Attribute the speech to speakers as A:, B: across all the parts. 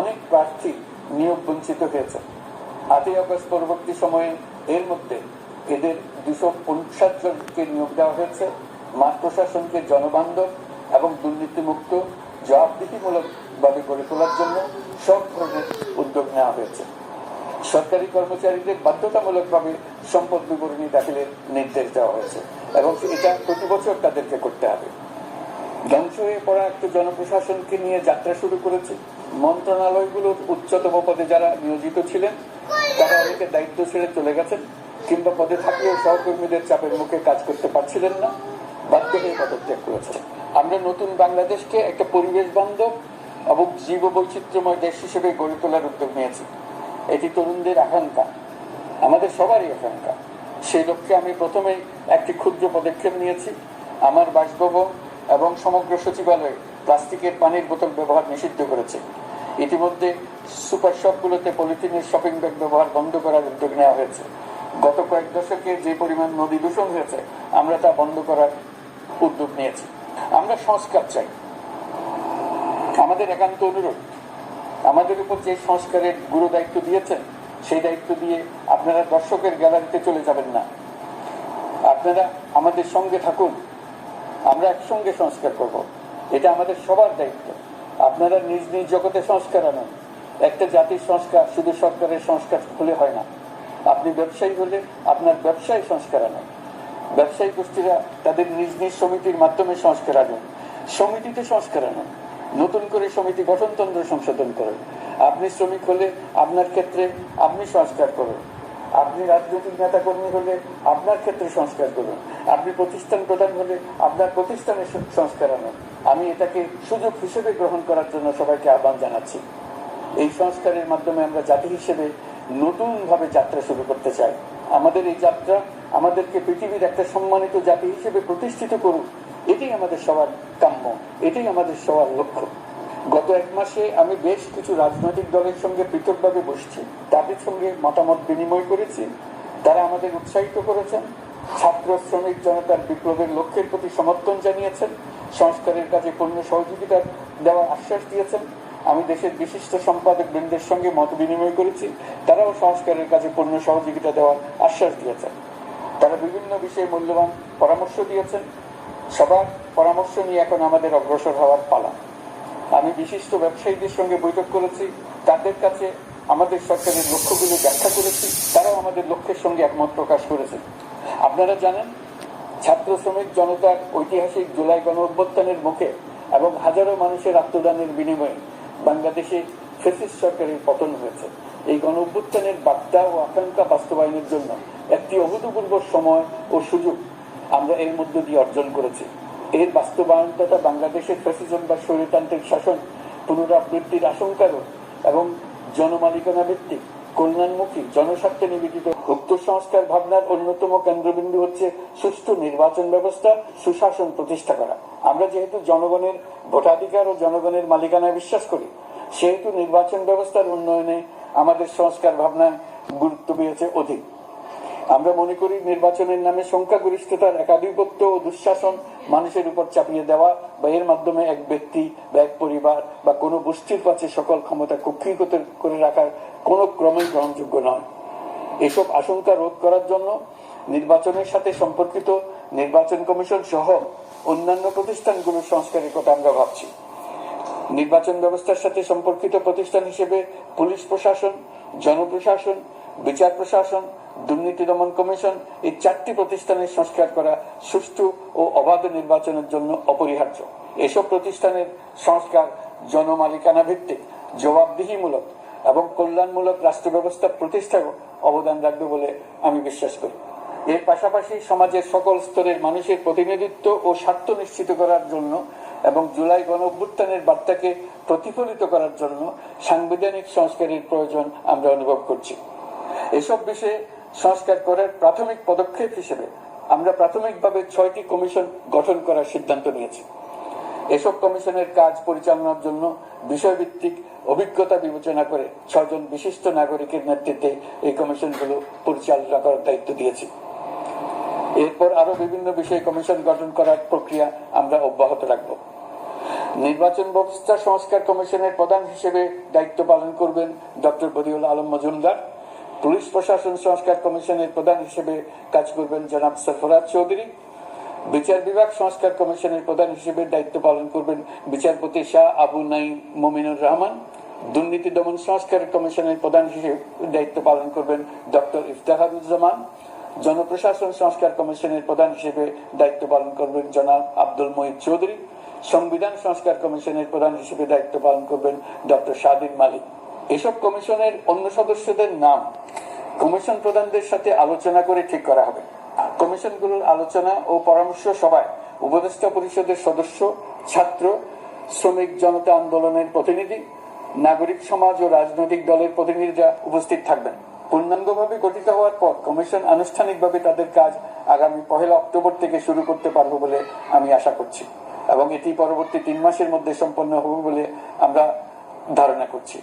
A: অনেক প্রার্থী নিয়োগ বঞ্চিত হয়েছে। 8ই আগস্ট পরবর্তী সময়ে এর মধ্যে এদের 250 জনকে নিয়োগ দেওয়া হয়েছে। মাঠ প্রশাসনকে জনবান্ধব এবং দুর্নীতিমুক্ত জবাবদিহিমূলক ভাবে গড়ে তোলার জন্য সব ধরনের উদ্যোগ নেওয়া হয়েছে। সরকারি কর্মচারীদের বাধ্যতামূলকভাবে সম্পদ বিবরণী দাখিলের নির্দেশ দেওয়া হয়েছে এবং এটা প্রতি বছর তাদেরকে করতে হবে। ধ্বংস হয়ে পড়া একটা জনপ্রশাসনকে নিয়ে যাত্রা শুরু করেছে। মন্ত্রণালয়গুলোর উচ্চতম পদে যারা নিয়োজিত ছিলেন তারা অনেকে দায়িত্ব ছেড়ে চলে গেছেন, কিংবা পদে থাকলেও সহকর্মীদের চাপের মুখে কাজ করতে পারছিলেন না, বাধ্য হয়ে পদত্যাগ করেছে। আমরা নতুন বাংলাদেশকে একটা পরিবেশ বান্ধব এবং জীব বৈচিত্র্যময় দেশ হিসেবে গড়ে তোলার উদ্যোগ নিয়েছি। এটি তরুণদের আকাঙ্ক্ষা, আমাদের সবারই আকাঙ্ক্ষা। সেই লক্ষ্যে আমি প্রথমেই একটি ক্ষুদ্র পদক্ষেপ নিয়েছি। আমার বাসভবন এবং সমগ্র সচিবালয়ে প্লাস্টিকের পানির বোতল ব্যবহার নিষিদ্ধ করেছে। ইতিমধ্যে সুপার শপগুলোতে পলিথিনের শপিং ব্যাগ ব্যবহার বন্ধ করার উদ্যোগ নেওয়া হয়েছে। গত কয়েক দশকে যে পরিমাণ নদী দূষণ হয়েছে আমরা তা বন্ধ করার উদ্যোগ নিয়েছি। আমরা সংস্কার চাই। আমাদের একান্ত অনুরোধ, আমাদের উপর যে সংস্কারের গুরু দায়িত্ব দিয়েছেন সেই দায়িত্ব দিয়ে আপনারা দর্শকের গ্যালারিতে চলে যাবেন না, আপনারা আমাদের সঙ্গে থাকুন। আমরা একসঙ্গে সংস্কার করব, এটা আমাদের সবার দায়িত্ব। আপনারা নিজ নিজ জগতে সংস্কার আনুন। একটা জাতির সংস্কার শুধু সরকারের সংস্কার হলে হয় না। আপনি ব্যবসায়ী হলে আপনার ব্যবসায় সংস্কার আনুন। ব্যবসায়ী গোষ্ঠীরা তাদের নিজ নিজ সমিতির মাধ্যমে সংস্কার আনুন। সমিতিতে সংস্কার আনুন। নতুন করে সমিতি গঠনতন্ত্র সংশোধন করুন। আপনি শ্রমিক হলে আপনার ক্ষেত্রে আপনি সংস্কার করুন। আপনি রাজনৈতিক নেতা কর্মী হলে আপনার ক্ষেত্রে সংস্কার করুন। আপনি প্রতিষ্ঠান প্রধান হলে আপনার প্রতিষ্ঠানের সংস্কার আনুন। আমি এটাকে সুযোগ হিসেবে গ্রহণ করার জন্য সবাইকে আহ্বান জানাচ্ছি। এই সংস্কারের মাধ্যমে আমরা জাতি হিসেবে নতুন ভাবে যাত্রা শুরু করতে চাই। আমাদের এই যাত্রা আমাদেরকে পৃথিবীর একটা সম্মানিত জাতি হিসেবে প্রতিষ্ঠিত করুক, এটাই আমাদের সবার কাম্য, এটাই আমাদের সবার লক্ষ্য। গত এক মাসে আমি বেশ কিছু রাজনৈতিক দলের সঙ্গে পৃথকভাবে বসছি, তাদের সঙ্গে মতামত বিনিময় করেছি। তারা আমাদের উৎসাহিত করেছেন, ছাত্র শ্রমিক জনতার বিপ্লবের লক্ষ্যের প্রতি সমর্থন জানিয়েছেন, সংস্কারের কাজে পূর্ণ সহযোগিতা দেওয়ার আশ্বাস দিয়েছেন। আমি দেশের বিশিষ্ট সম্পাদক বৃন্দের সঙ্গে মত বিনিময় করেছি, তারাও সংস্কারের কাজে পূর্ণ সহযোগিতা দেওয়ার আশ্বাস দিয়েছেন। তারা বিভিন্ন বিষয়ে মূল্যবান পরামর্শ দিয়েছেন। সবার পরামর্শ নিয়ে এখন আমাদের অগ্রসর হওয়ার পালা। আমি বিশিষ্ট ব্যবসায়ীদের সঙ্গে বৈঠক করেছি, তাদের কাছে আমাদের সরকারের লক্ষ্যগুলো ব্যাখ্যা করেছি, তারাও আমাদের লক্ষ্যের সঙ্গে একমত প্রকাশ করেছেন। আপনারা জানেন, ছাত্র শ্রমিক জনতার ঐতিহাসিক জুলাই গণ অভ্যুত্থানের মুখে এবং হাজারো মানুষের আত্মদানের বিনিময়ে বাংলাদেশে ফ্যাসিস্ট সরকারের পতন হয়েছে। এই গণ অভ্যুত্থানের বার্তা ও আকাঙ্ক্ষা বাস্তবায়নের জন্য একটি অভূতপূর্ব সময় ও সুযোগ আমরা এর মধ্য দিয়ে অর্জন করেছি। এর বাস্তবায়নটা বাংলাদেশের ফ্যাসিজম বা স্বৈরতান্ত্রিক শাসন পুনরাবৃত্তির আশঙ্কারও এবং জনমালিকানা ভিত্তিক কল্যাণমুখী জনস্বার্থে নিবেদিত উক্ত সংস্কার ভাবনার অন্যতম কেন্দ্রবিন্দু হচ্ছে সুষ্ঠু নির্বাচন ব্যবস্থা, সুশাসন প্রতিষ্ঠা করা। আমরা যেহেতু জনগণের ভোটাধিকার ও জনগণের মালিকানায় বিশ্বাস করি, সেহেতু নির্বাচন ব্যবস্থার উন্নয়নে আমাদের সংস্কার ভাবনায় গুরুত্ব পেয়েছে অধিক। আমরা মনে করি নির্বাচনের নামে সংখ্যাগরিষ্ঠতার একাধিপত্য ও দুঃশাসন মানুষের উপর চাপিয়ে দেওয়া বা এর মাধ্যমে এক ব্যক্তি বা এক পরিবার বা কোনো গোষ্ঠীর কাছে সকল ক্ষমতা কুক্ষিগত করে রাখার কোনো ক্রমেই গ্রহণযোগ্য নয়। এসব আশঙ্কা রোধ করার জন্য নির্বাচনের সাথে সম্পর্কিত নির্বাচন কমিশন সহ অন্যান্য প্রতিষ্ঠানগুলোর সংস্কারের কথা আমরা ভাবছি। নির্বাচন ব্যবস্থার সাথে সম্পর্কিত প্রতিষ্ঠান হিসেবে পুলিশ প্রশাসন, জনপ্রশাসন, বিচার প্রশাসন, দুর্নীতি দমন কমিশন, এই 4টি প্রতিষ্ঠানের সংস্কার করা সুষ্ঠু ও অবাধ নির্বাচনের জন্য অপরিহার্য। এসব প্রতিষ্ঠানের সংস্কার জনমালিকানা ভিত্তিক, জবাবদিহিমূলক এবং কল্যাণমূলক রাষ্ট্র ব্যবস্থা প্রতিষ্ঠায় অবদান রাখবে বলে আমি বিশ্বাস করি। এর পাশাপাশি সমাজের সকল স্তরের মানুষের প্রতিনিধিত্ব ও স্বার্থ নিশ্চিত করার জন্য এবং জুলাই গণ অভ্যুত্থানের বার্তাকে প্রতিফলিত করার জন্য সাংবিধানিক সংস্কারের প্রয়োজন আমরা অনুভব করছি। এসব বিষয়ে সংস্কার করার প্রাথমিক পদক্ষেপ হিসেবে আমরা প্রাথমিকভাবে 6টি কমিশন গঠন করার সিদ্ধান্ত নিয়েছি। এসব কমিশনের কাজ পরিচালনার জন্য বিষয়ভিত্তিক অভিজ্ঞতা বিবেচনা করে 6 জন বিশিষ্ট নাগরিকের নেতৃত্বে এই কমিশনগুলো পরিচালনা করার দায়িত্ব দিয়েছি। এরপর আরো বিভিন্ন বিষয়ে কমিশন গঠন করার প্রক্রিয়া আমরা অব্যাহত রাখব। নির্বাচন ব্যবস্থা সংস্কার কমিশনের প্রধান হিসেবে দায়িত্ব পালন করবেন ডক্টর বদিউল আলম মজুমদার। পুলিশ প্রশাসন সংস্কার কমিশনের প্রধান হিসেবে কাজ করবেন জনাব সরফরাজ চৌধুরী। বিচার বিভাগ সংস্কার কমিশনের প্রধান হিসেবে দায়িত্ব পালন করবেন বিচারপতি শাহ আবু নাইম মমিনুর রহমান। দুর্নীতি দমন সংস্কার কমিশনের প্রধান হিসেবে দায়িত্ব পালন করবেন ডক্টর ইফতেখারুজ্জামান। জনপ্রশাসন সংস্কার কমিশনের প্রধান হিসেবে দায়িত্ব পালন করবেন জনাব আব্দুল মুহিত চৌধুরী। সংবিধান সংস্কার কমিশনের প্রধান হিসেবে দায়িত্ব পালন করবেন ডক্টর শাহদিন মালিক। এসব কমিশনের অন্য সদস্যদের নাম কমিশন প্রধানদের সাথে আলোচনা করে ঠিক করা হবে। কমিশনগুলোর আলোচনা ও পরামর্শ সভায় উপদেষ্টা পরিষদের সদস্য, ছাত্র, শ্রমিক জনতা আন্দোলনের প্রতিনিধি, নাগরিক সমাজ ও রাজনৈতিক দলের প্রতিনিধিরা উপস্থিত থাকবেন। পূর্ণাঙ্গভাবে গঠিত হওয়ার পর কমিশন আনুষ্ঠানিকভাবে তাদের কাজ আগামী 1 অক্টোবর থেকে শুরু করতে পারবে বলে আমি আশা করছি এবং এটি পরবর্তী 3 মাসের মধ্যে সম্পন্ন হবে বলে আমরা ধারণা করছি।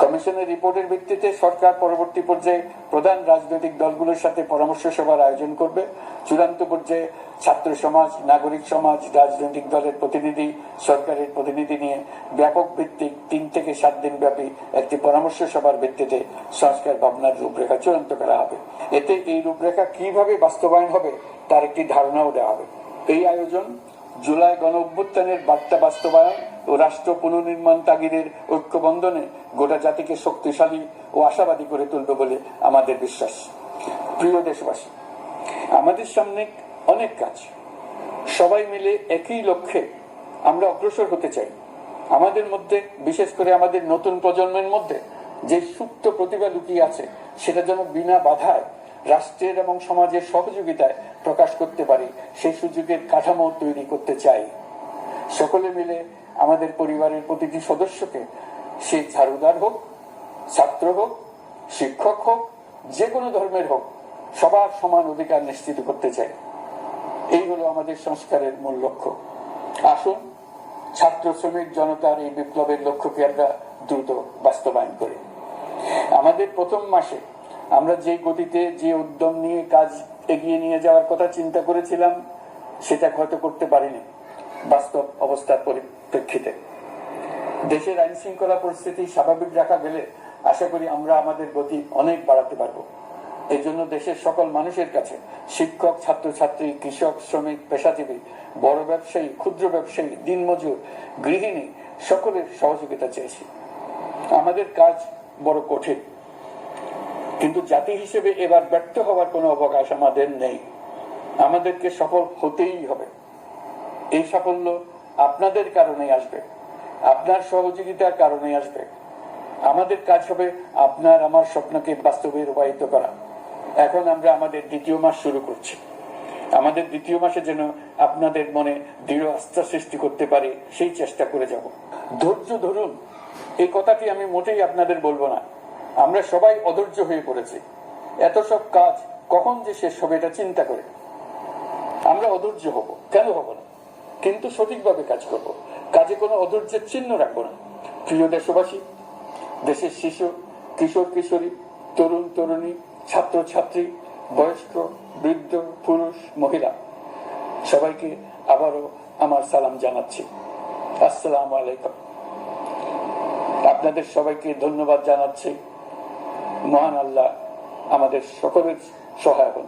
A: কমিশনের রিপোর্টের ভিত্তিতে সরকার পরবর্তী পর্যায়ে প্রধান রাজনৈতিক দলগুলোর সাথে পরামর্শ সভার আয়োজন করবে। চূড়ান্ত পর্যায়ে ছাত্র সমাজ, নাগরিক সমাজ, রাজনৈতিক দলের প্রতিনিধি, সরকারের প্রতিনিধি নিয়ে ব্যাপক ভিত্তিক 3 থেকে 7 দিন ব্যাপী একটি পরামর্শ সভার ভিত্তিতে সংস্কার ভাবনার রূপরেখা চূড়ান্ত করা হবে। এতে এই রূপরেখা কিভাবে বাস্তবায়ন হবে তার একটি ধারণাও দেওয়া হবে। এই আয়োজন জুলাই গণ অভ্যুত্থানের বার্তা বাস্তবায়ন ও রাষ্ট্র পুনর্নির্মাণ তাগিদের ঐক্যবন্ধনে গোটা জাতিকে শক্তিশালী ও আশাবাদী করে তুলবে বলে আমাদের বিশ্বাস। প্রিয় দেশবাসী, আমাদের সামনে অনেক কাজ, সবাই মিলে একই লক্ষ্যে আমরা অগ্রসর হতে চাই। আমাদের মধ্যে, বিশেষ করে আমাদের নতুন প্রজন্মের মধ্যে যে সুপ্ত প্রতিভা লুকিয়ে আছে সেটা যেন বিনা বাধায় রাষ্ট্রের এবং সমাজের সহযোগিতায় প্রকাশ করতে পারি, সেই সুযোগের কাঠামো তৈরি করতে চাই। সকলে মিলে আমাদের পরিবারের প্রতিটি সদস্যকে, সে ঝাড়ুদার হোক, ছাত্র হোক, শিক্ষক হোক, যে কোনো ধর্মের হোক, সবার সমান অধিকার নিশ্চিত করতে চাই। এই হলো আমাদের সংস্কারের মূল লক্ষ্য। আসুন ছাত্র শ্রমিক জনতার এই বিপ্লবের লক্ষ্যকে আমরা দ্রুত বাস্তবায়ন করি। আমাদের প্রথম মাসে আমরা যে গতিতে, যে উদ্যম নিয়ে কাজ এগিয়ে নিয়ে যাওয়ার কথা চিন্তা করেছিলাম সেটা হয়তো করতে পারিনি বাস্তব অবস্থার পরিপ্রেক্ষিতে। দেশের আইন শৃঙ্খলা পরিস্থিতি স্বাভাবিক রাখা গেলে আশা করি আমরা আমাদের গতি অনেক বাড়াতে পারবো। এই জন্য দেশের সকল মানুষের কাছে, শিক্ষক, ছাত্রছাত্রী, কৃষক, শ্রমিক, পেশাজীবী, বড় ব্যবসায়ী, ক্ষুদ্র ব্যবসায়ী, দিনমজুর, গৃহিণী, সকলের সহযোগিতা চেয়েছি। আমাদের কাজ বড় কঠিন, কিন্তু জাতি হিসেবে এবার ব্যর্থ হওয়ার কোনো অবকাশ আমাদের নেই। আমাদেরকে সফল হতেই হবে। এই সাফল্য আপনাদের কারণেই আসবে, আপনার সহযোগিতার কারণেই আসবে। আমাদের কাজ হবে আপনার আমার স্বপ্নকে বাস্তবে রূপায়িত করা। এখন আমরা আমাদের 2য় মাস শুরু করছি। আমাদের 2য় মাসে যেন আপনাদের মনে দৃঢ় আস্থা সৃষ্টি করতে পারে সেই চেষ্টা করে যাব। ধৈর্য ধরুন, এই কথাটি আমি মোটেই আপনাদের বলবো না। আমরা সবাই অধৈর্য হয়ে পড়েছি। এত সব কাজ কখন যে শেষ হবে এটা চিন্তা করে আমরা অধৈর্য হব, কেন হব না? কিন্তু সঠিকভাবে কাজ করব, কাজে কোনো অধৈর্যের চিহ্ন রাখবো না। প্রিয় দেশবাসী, দেশের শিশু, কিশোর কিশোরী, তরুণ তরুণী, ছাত্র ছাত্রী, বয়স্ক, বৃদ্ধ, পুরুষ, মহিলা, সবাইকে আবারও আমার সালাম জানাচ্ছি। আসসালামু আলাইকুম। আপনাদের সবাইকে ধন্যবাদ জানাচ্ছি। মহান আল্লাহ আমাদের সকলের সহায় হন।